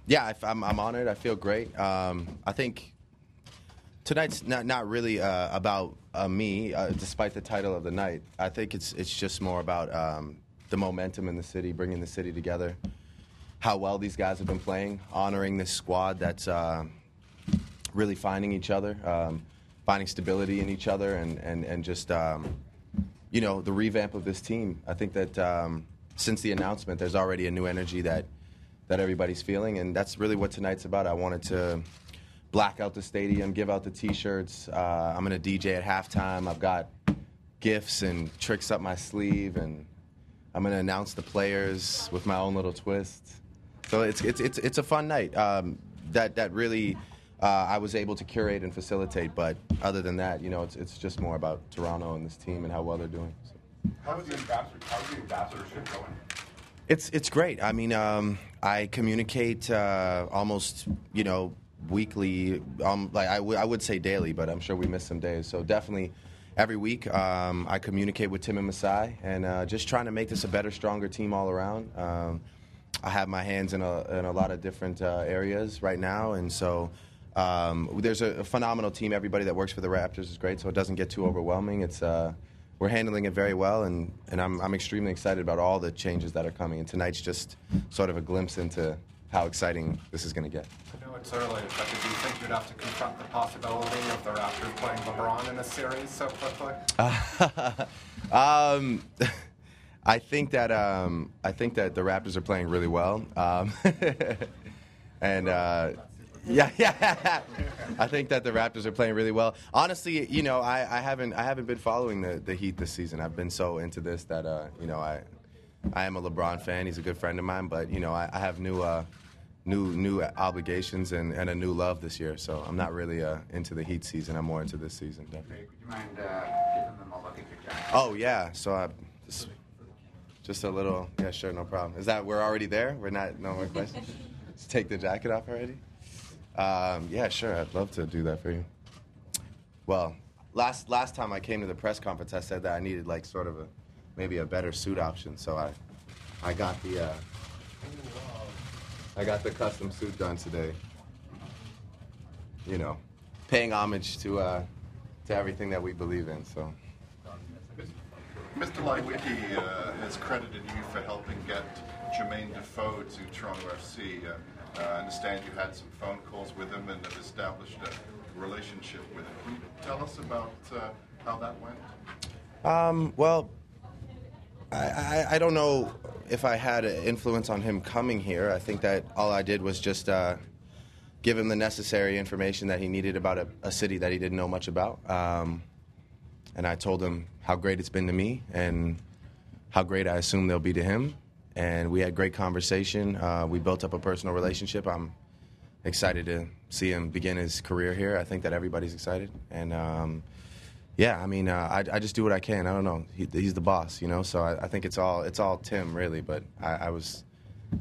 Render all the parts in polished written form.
Yeah, I'm honored. I feel great. I think tonight's not really about me, despite the title of the night. I think it's just more about the momentum in the city, bringing the city together, how well these guys have been playing, honoring this squad that's really finding each other, finding stability in each other, and just, the revamp of this team. I think that since the announcement, there's already a new energy that everybody's feeling, and that's really what tonight's about. I wanted to black out the stadium, give out the T-shirts. I'm going to DJ at halftime. I've got gifts and tricks up my sleeve, and I'm going to announce the players with my own little twist. So it's a fun night that really I was able to curate and facilitate. But other than that, it's just more about Toronto and this team and how well they're doing. So. How's the ambassadorship going? It's great. I mean, I communicate almost, weekly. I would say daily, but I'm sure we miss some days. So definitely every week I communicate with Tim and Masai, and just trying to make this a better, stronger team all around. I have my hands in a lot of different areas right now, and so there's a phenomenal team. Everybody that works for the Raptors is great, so it doesn't get too overwhelming. We're handling it very well, and I'm extremely excited about all the changes that are coming. And tonight's just sort of a glimpse into how exciting this is going to get. I know it's early, but do you think you'd have to confront the possibility of the Raptors playing LeBron in a series so quickly? I think that the Raptors are playing really well, and. Yeah. I think that the Raptors are playing really well. Honestly, I haven't been following the Heat this season. I've been so into this that I am a LeBron fan. He's a good friend of mine, but I have new obligations and a new love this year. So I'm not really into the Heat season. I'm more into this season. Definitely. Would you mind giving them a look at your jacket? Oh yeah. So just a little. Yeah, sure, no problem. Is that we're already there? We're not. No more questions. Just take the jacket off already. Yeah, sure. I'd love to do that for you. Well, last time I came to the press conference, I said that I needed sort of maybe a better suit option. So I got the custom suit done today. Paying homage to everything that we believe in. So. Mr. Lewicki has credited you for helping get Jermaine Defoe to Toronto FC. I understand you had some phone calls with him and have established a relationship with him. Can you tell us about how that went? Well, I don't know if I had an influence on him coming here. I think that all I did was just give him the necessary information that he needed about a city that he didn't know much about. And I told him how great it's been to me and how great I assume they'll be to him. And we had great conversation. We built up a personal relationship. I'm excited to see him begin his career here. I think that everybody's excited. And, I just do what I can. I don't know. He's the boss, So I think it's all Tim, really. But I was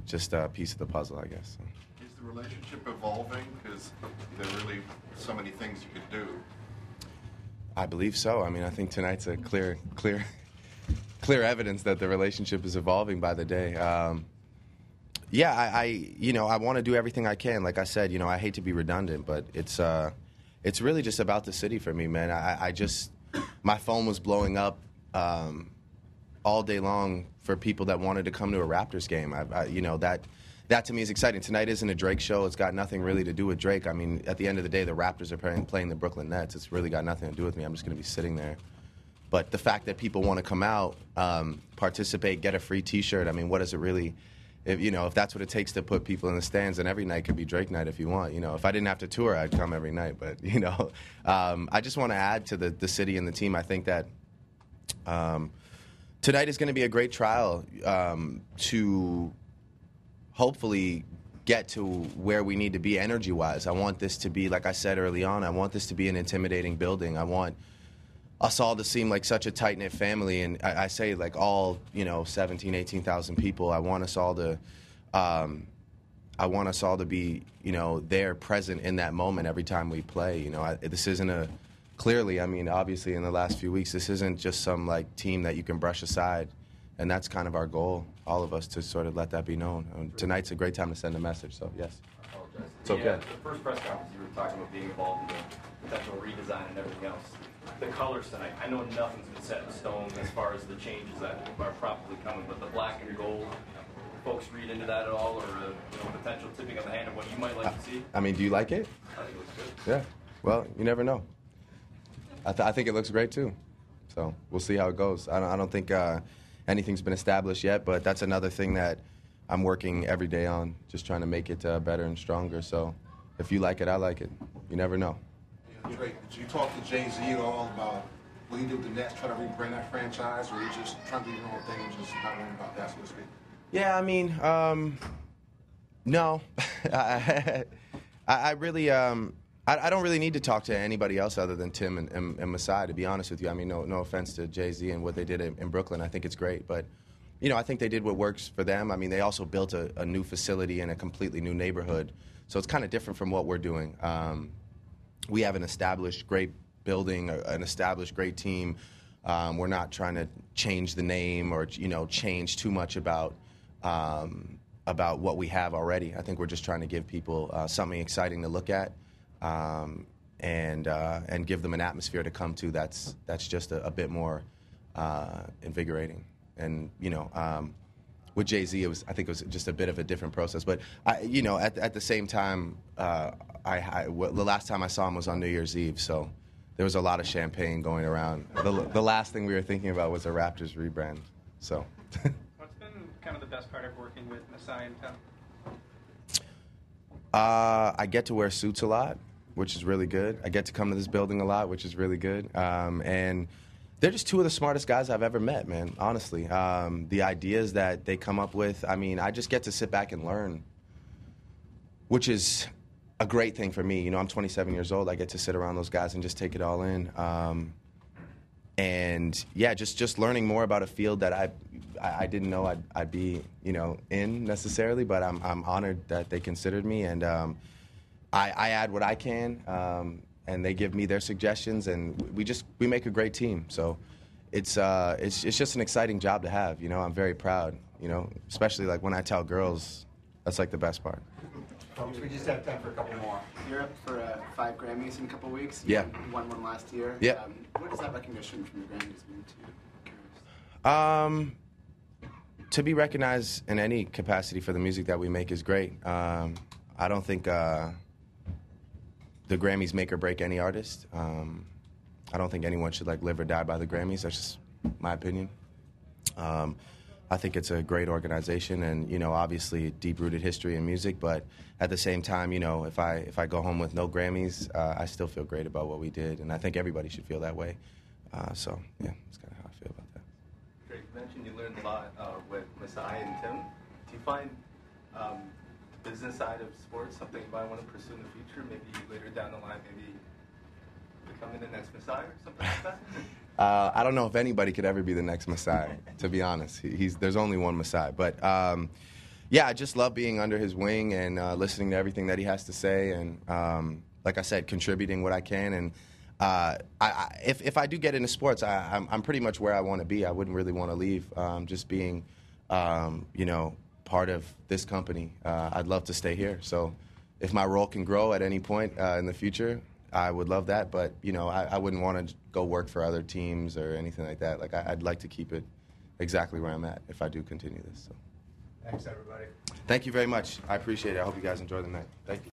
just a piece of the puzzle, I guess. Is the relationship evolving? Because there are really so many things you could do. I believe so. I mean, I think tonight's a clear evidence that the relationship is evolving by the day. I want to do everything I can. Like I said, I hate to be redundant, but it's really just about the city for me, man. My phone was blowing up all day long for people that wanted to come to a Raptors game. That to me is exciting. Tonight isn't a Drake show. It's got nothing really to do with Drake. I mean, at the end of the day, the Raptors are playing the Brooklyn Nets. It's really got nothing to do with me. I'm just going to be sitting there. But the fact that people want to come out, participate, get a free T-shirt, I mean, what does it really, if that's what it takes to put people in the stands, then every night could be Drake night if you want. If I didn't have to tour, I'd come every night. But, I just want to add to the city and the team. I think that tonight is going to be a great trial to hopefully get to where we need to be energy-wise. I want this to be, like I said early on, I want this to be an intimidating building. I want us all to seem like such a tight-knit family, and I say all 17, 18,000 people. I want us all to be there, present in that moment every time we play. This isn't clearly, I mean, obviously in the last few weeks, this isn't just some team that you can brush aside And that's kind of our goal, all of us, to sort of let that be known. And tonight's a great time to send a message, so yes. I apologize. It's okay. The first press conference, you were talking about being involved in the potential redesign and everything else. The colors tonight, I know nothing's been set in stone as far as the changes that are probably coming, but the black and gold, folks read into that at all, or potential tipping of the hand of what you might like to see? I mean, do you like it? I think it looks good. Yeah. Well, you never know. I think it looks great too. So we'll see how it goes. I don't think anything's been established yet, but that's another thing that I'm working every day on, just trying to make it better and stronger. So if you like it, I like it. You never know. Yeah, Drake, did you talk to Jay-Z at all about what he did with the Nets, try to rebrand that franchise, or you just trying to do your own thing and just not worrying about that, so to speak? Yeah, I mean, no. I really, I don't really need to talk to anybody else other than Tim and Masai, to be honest with you. I mean, no offense to Jay-Z and what they did in Brooklyn. I think it's great, but I think they did what works for them. I mean, they also built a new facility in a completely new neighborhood, so it's kind of different from what we're doing. We have an established great building, an established great team. We're not trying to change the name or change too much about what we have already. I think we're just trying to give people something exciting to look at, and give them an atmosphere to come to that's just a bit more invigorating. And with Jay-Z, I think it was just a bit of a different process. But at the same time, the last time I saw him was on New Year's Eve, so there was a lot of champagne going around. The last thing we were thinking about was a Raptors rebrand. So. What's been kind of the best part of working with Masai and Tim? I get to wear suits a lot, which is really good. I get to come to this building a lot, which is really good. And they're just two of the smartest guys I've ever met, man, honestly. The ideas that they come up with, I mean, I just get to sit back and learn, which is a great thing for me. I'm 27 years old. I get to sit around those guys and just take it all in. And yeah, just learning more about a field that I didn't know I'd be in necessarily, but I'm honored that they considered me, and I add what I can, and they give me their suggestions, and we make a great team. So it's just an exciting job to have. I'm very proud. Especially like when I tell girls, that's like the best part. Folks, we just have time for a couple more. You're up for 5 Grammys in a couple weeks. Yeah. You won one last year. Yeah. What does that recognition from the Grammys mean to you? To be recognized in any capacity for the music that we make is great. I don't think the Grammys make or break any artist. I don't think anyone should live or die by the Grammys. That's just my opinion. I think it's a great organization, and obviously deep-rooted history in music. But at the same time, if I go home with no Grammys, I still feel great about what we did, and I think everybody should feel that way. So yeah, that's kind of how I feel about that. Drake, you mentioned you learned a lot with Masai and Tim. Do you find the business side of sports something you might want to pursue in the future? Maybe later down the line, maybe becoming the next Masai or something like that? I don't know if anybody could ever be the next Masai, to be honest. There's only one Masai. But, yeah, I just love being under his wing and listening to everything that he has to say and, like I said, contributing what I can. And if I do get into sports, I'm pretty much where I want to be. I wouldn't really want to leave, just being, part of this company. I'd love to stay here. So if my role can grow at any point in the future, I would love that, but I wouldn't want to go work for other teams or anything like that. I'd like to keep it exactly where I'm at if I do continue this. So. Thanks, everybody. Thank you very much. I appreciate it. I hope you guys enjoy the night. Thank you.